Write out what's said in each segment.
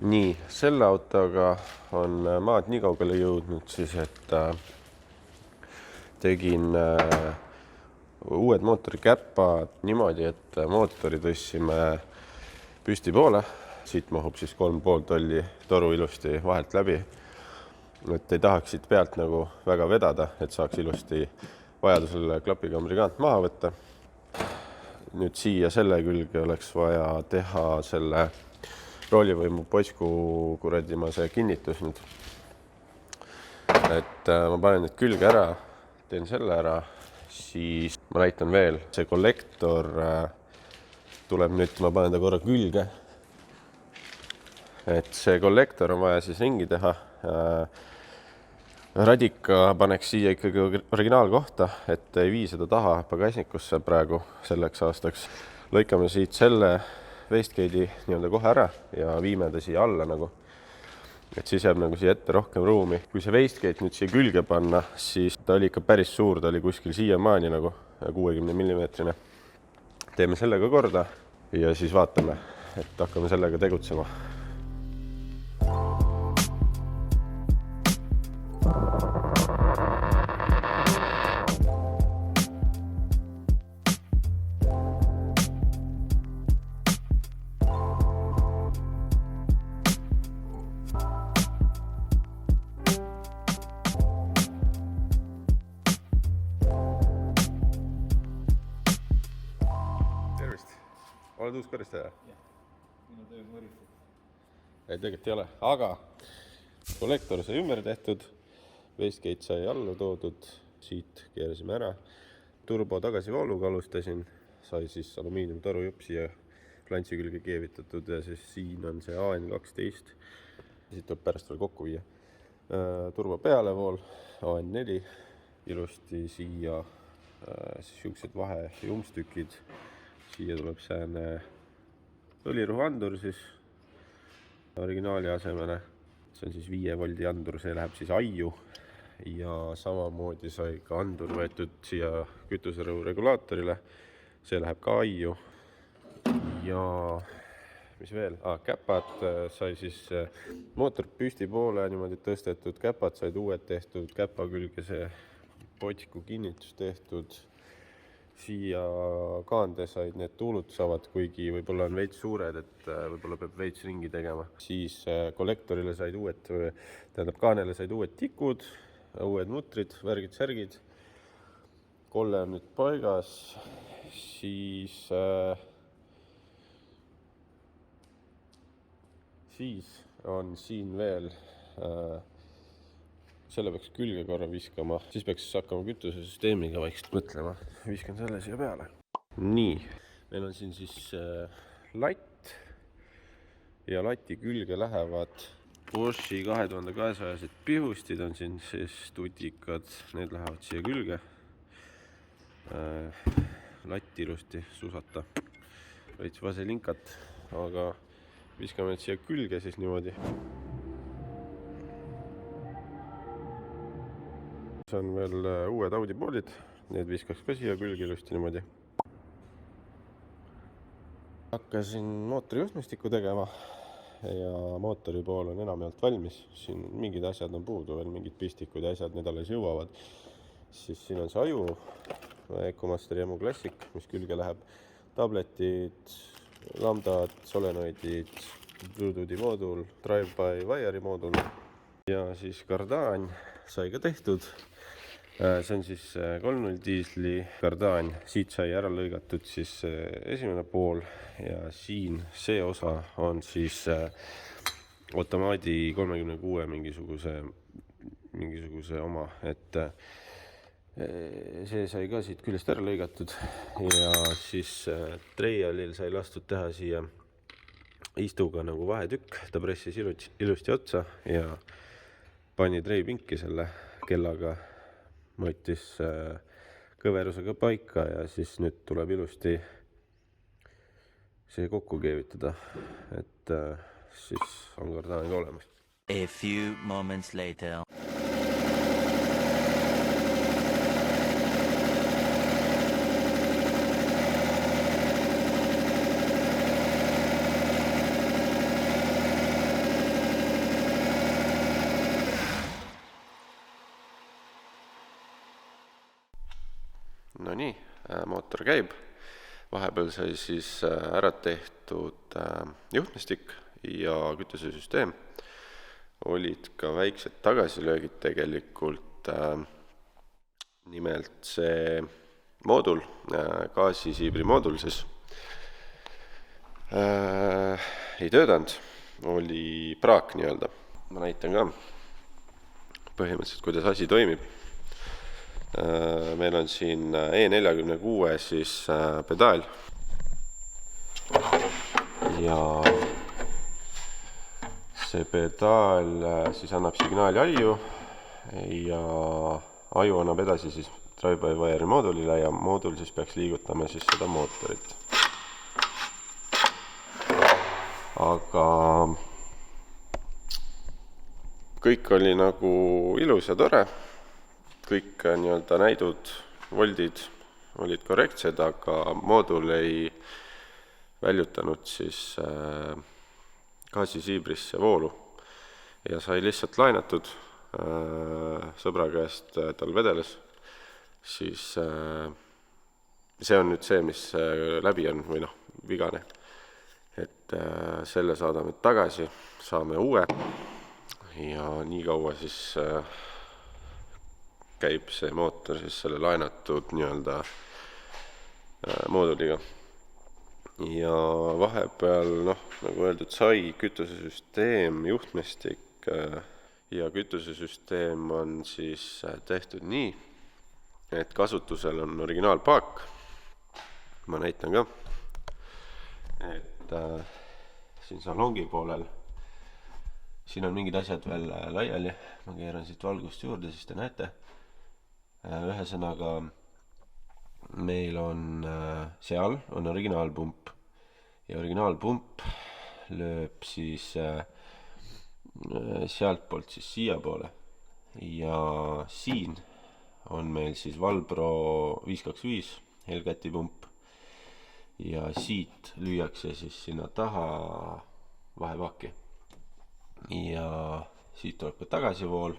Nii, selle autoga on maad nii kaugele jõudnud siis, et tegin uued mootorikäppad niimoodi, et mootori tõstsime püsti poole. Siit mahub siis 3,5 tolli toru ilusti vahelt läbi. Et ei tahaks siit pealt nagu väga vedada, et saaks ilusti vajadusel klapikambri kaant maha võtta. Nüüd siia selle külge oleks vaja teha selle roolivõimu poisku kuradima see kinnitus nüüd. Et ma panen nüüd külge ära, teen selle ära, siis ma näitan veel. See kollektor tuleb nüüd, ma panen ta korra külge. Et see kollektor on vaja siis ringi teha. Radika paneks siia ikkagi originaalkohta, et ei vii seda taha pagasnikusse praegu selleks aastaks. Lõikame siit selle wastegate'i nii-öelda kohe ära ja viime ta siia alla nagu. Et siis jääb nagu siia ette rohkem ruumi. Kui see wastegate nüüd siia külge panna, siis ta oli ikka päris suur, ta oli kuskil siiamaani nagu 60 mm. Teeme selle ka korda ja siis vaatame, et hakkame sellega tegutsema. Oled uus koristaja? Jah, minu töö on võritud. Ei, tegelikult ei ole, aga kollektor sai ümber tehtud, wastegate sai alla toodud, siit keerasime ära. Turbo tagasivooluga alustasin, sai siis alumiiniumtoru jupp siia klantsi külge keevitatud ja siis siin on see AN12. Siit tuleb pärast veel kokku viia. Turbo pealevool, AN4, ilusti siia siuksed vahe jumstükid. Siia tuleb sääne õliruhu andur siis originaali asemele. See on siis 5 voldi andur, see läheb siis aiu ja samamoodi sai ka andur võetud siia kütuserõhu regulaatorile. See läheb ka aiu ja mis veel? Käpad sai siis mootor püsti poole niimoodi tõstetud, käpad said uued tehtud, käpa külge see potsku kinnitus tehtud. Siia kaande said need tuulutusavad, kuigi võib-olla on veits suured, et võib-olla peab veits ringi tegema. Siis kollektorile said uued, tähendab kaanele said uued tikud, uued mutrid, värgid-särgid. Kolle on nüüd paigas. Siis on siin veel selle peaks külge korra viskama, siis peaks hakkama kütusesüsteemiga vaikselt mõtlema. Viskan selle siia peale. Nii, meil on siin siis latt ja lati külge lähevad Boschi 2200 pihustid on siin siis tutikad, need lähevad siia külge. Latti ilusti susata, veits vaselinkat, aga viskame siia külge siis niimoodi. On veel uued audipoolid, need viskaks ka siia külge ilusti niimoodi. Hakkasin mootori juhtmestikku tegema ja mootori pool on enamjaolt valmis. Siin mingid asjad on puudu, veel mingid pistikud ja asjad, need alles jõuavad. Siis siin on see aju, EcoMaster Emu Classic, mis külge läheb. Tabletid, lambdad, solenoidid, Bluetoothi moodul, drive-by wire'i moodul ja siis kardaan sai ka tehtud. See on siis 3.0 diisli kardaan, siit sai ära lõigatud siis esimene pool ja siin see osa on siis automaadi 36 mingisuguse oma, et see sai ka siit küljest ära lõigatud ja siis treialil sai lastud teha siia istuga nagu vahetükk, ta pressis ilusti otsa ja pani treipinki selle kellaga. Mõõtis kõverusega paika ja siis nüüd tuleb ilusti see kokku keevitada, et siis on kardaaniga olemas. A few moments later. no nii, mootor käib, vahepeal sai siis ära tehtud juhtmestik ja kütusesüsteem, olid ka väiksed tagasilöögid tegelikult, nimelt see moodul, gaasisiibri moodul siis ei töötanud, oli praak nii-öelda. Ma näitan ka põhimõtteliselt, kuidas asi toimib. Meil on siin E46 siis pedaal ja see pedaal siis annab signaali aju ja aju annab edasi siis drive-by-wire moodulile ja moodul siis peaks liigutama siis seda mootorit. Aga kõik oli nagu ilus ja tore, kõik nii-öelda näidud, voldid olid korrektsed, aga moodul ei väljutanud siis gaasisiibrisse voolu ja sai lihtsalt laenatud sõbra käest, tal vedeles, siis see on nüüd see, mis läbi on või vigane. Et selle saadame tagasi, saame uue ja nii kaua siis käib see mootor siis selle laenatud nii-öelda mooduliga. Ja vahepeal, nagu öeldud, sai kütusesüsteem, juhtmestik ja kütusesüsteem on siis tehtud nii, et kasutusel on originaalpaak. Ma näitan ka, et siin salongi poolel siin on mingid asjad veel laiali, ma keeran siit valgust juurde, siis te näete. Ühesõnaga meil on seal on originaalpump ja originaalpump lööb siis sealt poolt siis siia poole ja siin on meil siis Valbro 525 Hellcati pump ja siit lüüakse siis sinna taha vahepaaki ja siit tuleb ka tagasivool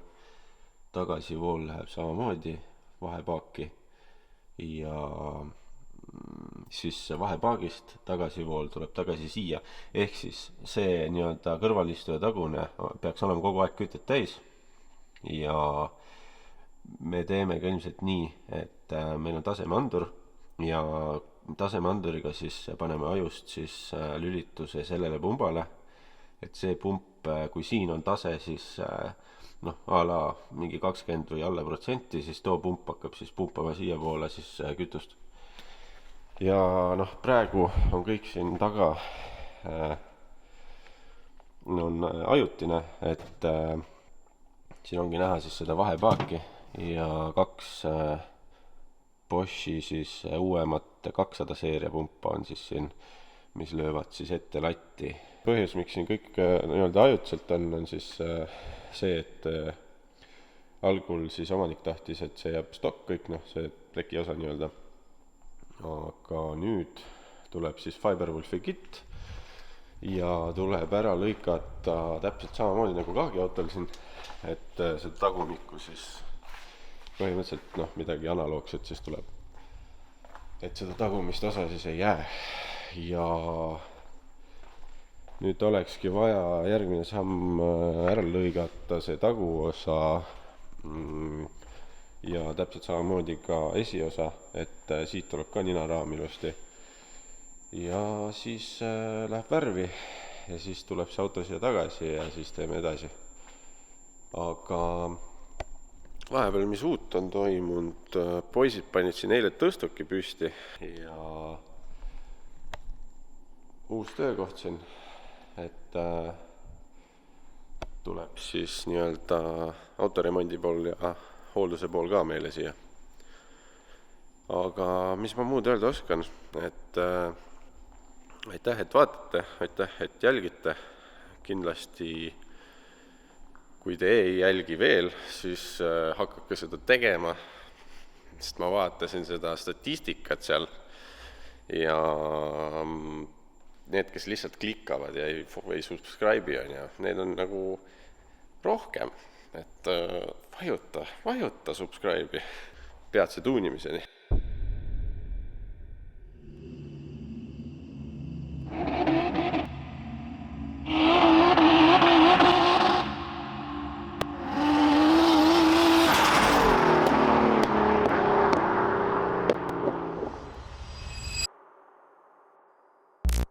läheb samamoodi vahepaaki ja siis vahepaagist tagasivool tuleb tagasi siia, ehk siis see nii-öelda kõrvalistuja tagune peaks olema kogu aeg kütet täis ja me teeme ka ilmselt nii, et meil on tasemeandur ja tasemeanduriga siis paneme ajust siis lülituse sellele pumbale, et see pump, kui siin on tase siis a la mingi 20 või alla protsenti, siis too pump hakkab siis pumpama siia poole siis kütust. Ja praegu on kõik siin taga on ajutine, et siin ongi näha siis seda vahepaaki ja kaks Boschi siis uuemat 200 seeria pumpa on siis siin, mis löövad siis ette latti. Põhjus, miks siin kõik nii-öelda ajutiselt on siis see, et algul siis omanik tahtis, et see jääb stokk kõik, see pleki osa nii-öelda. Aga nüüd tuleb siis Fiberwolfi kit ja tuleb ära lõikata täpselt samamoodi nagu kaagiautol siin, et seda tagumikku siis põhimõtteliselt midagi analoogset siis tuleb, et seda tagumist osa siis ei jää ja nüüd olekski vaja järgmine samm ära lõigata see taguosa ja täpselt samamoodi ka esiosa, et siit tuleb ka ninaraam ilusti ja siis läheb värvi ja siis tuleb see auto siia tagasi ja siis teeme edasi. Aga vahepeal, mis uut on toimunud, poisid panid siin eile tõstuki püsti ja uus töökoht siin, et tuleb siis nii-öelda autoremondi pool ja hoolduse pool ka meile siia. Aga mis ma muud öelda oskan, et aitäh, et vaatate, aitäh, et jälgite. Kindlasti kui te ei jälgi veel, siis hakake seda tegema, sest ma vaatasin seda statistikat seal ja need, kes lihtsalt klikkavad ja ei subscribe'i on ja need on nagu rohkem, et vajuta subscribe'i peatse tuunimiseni.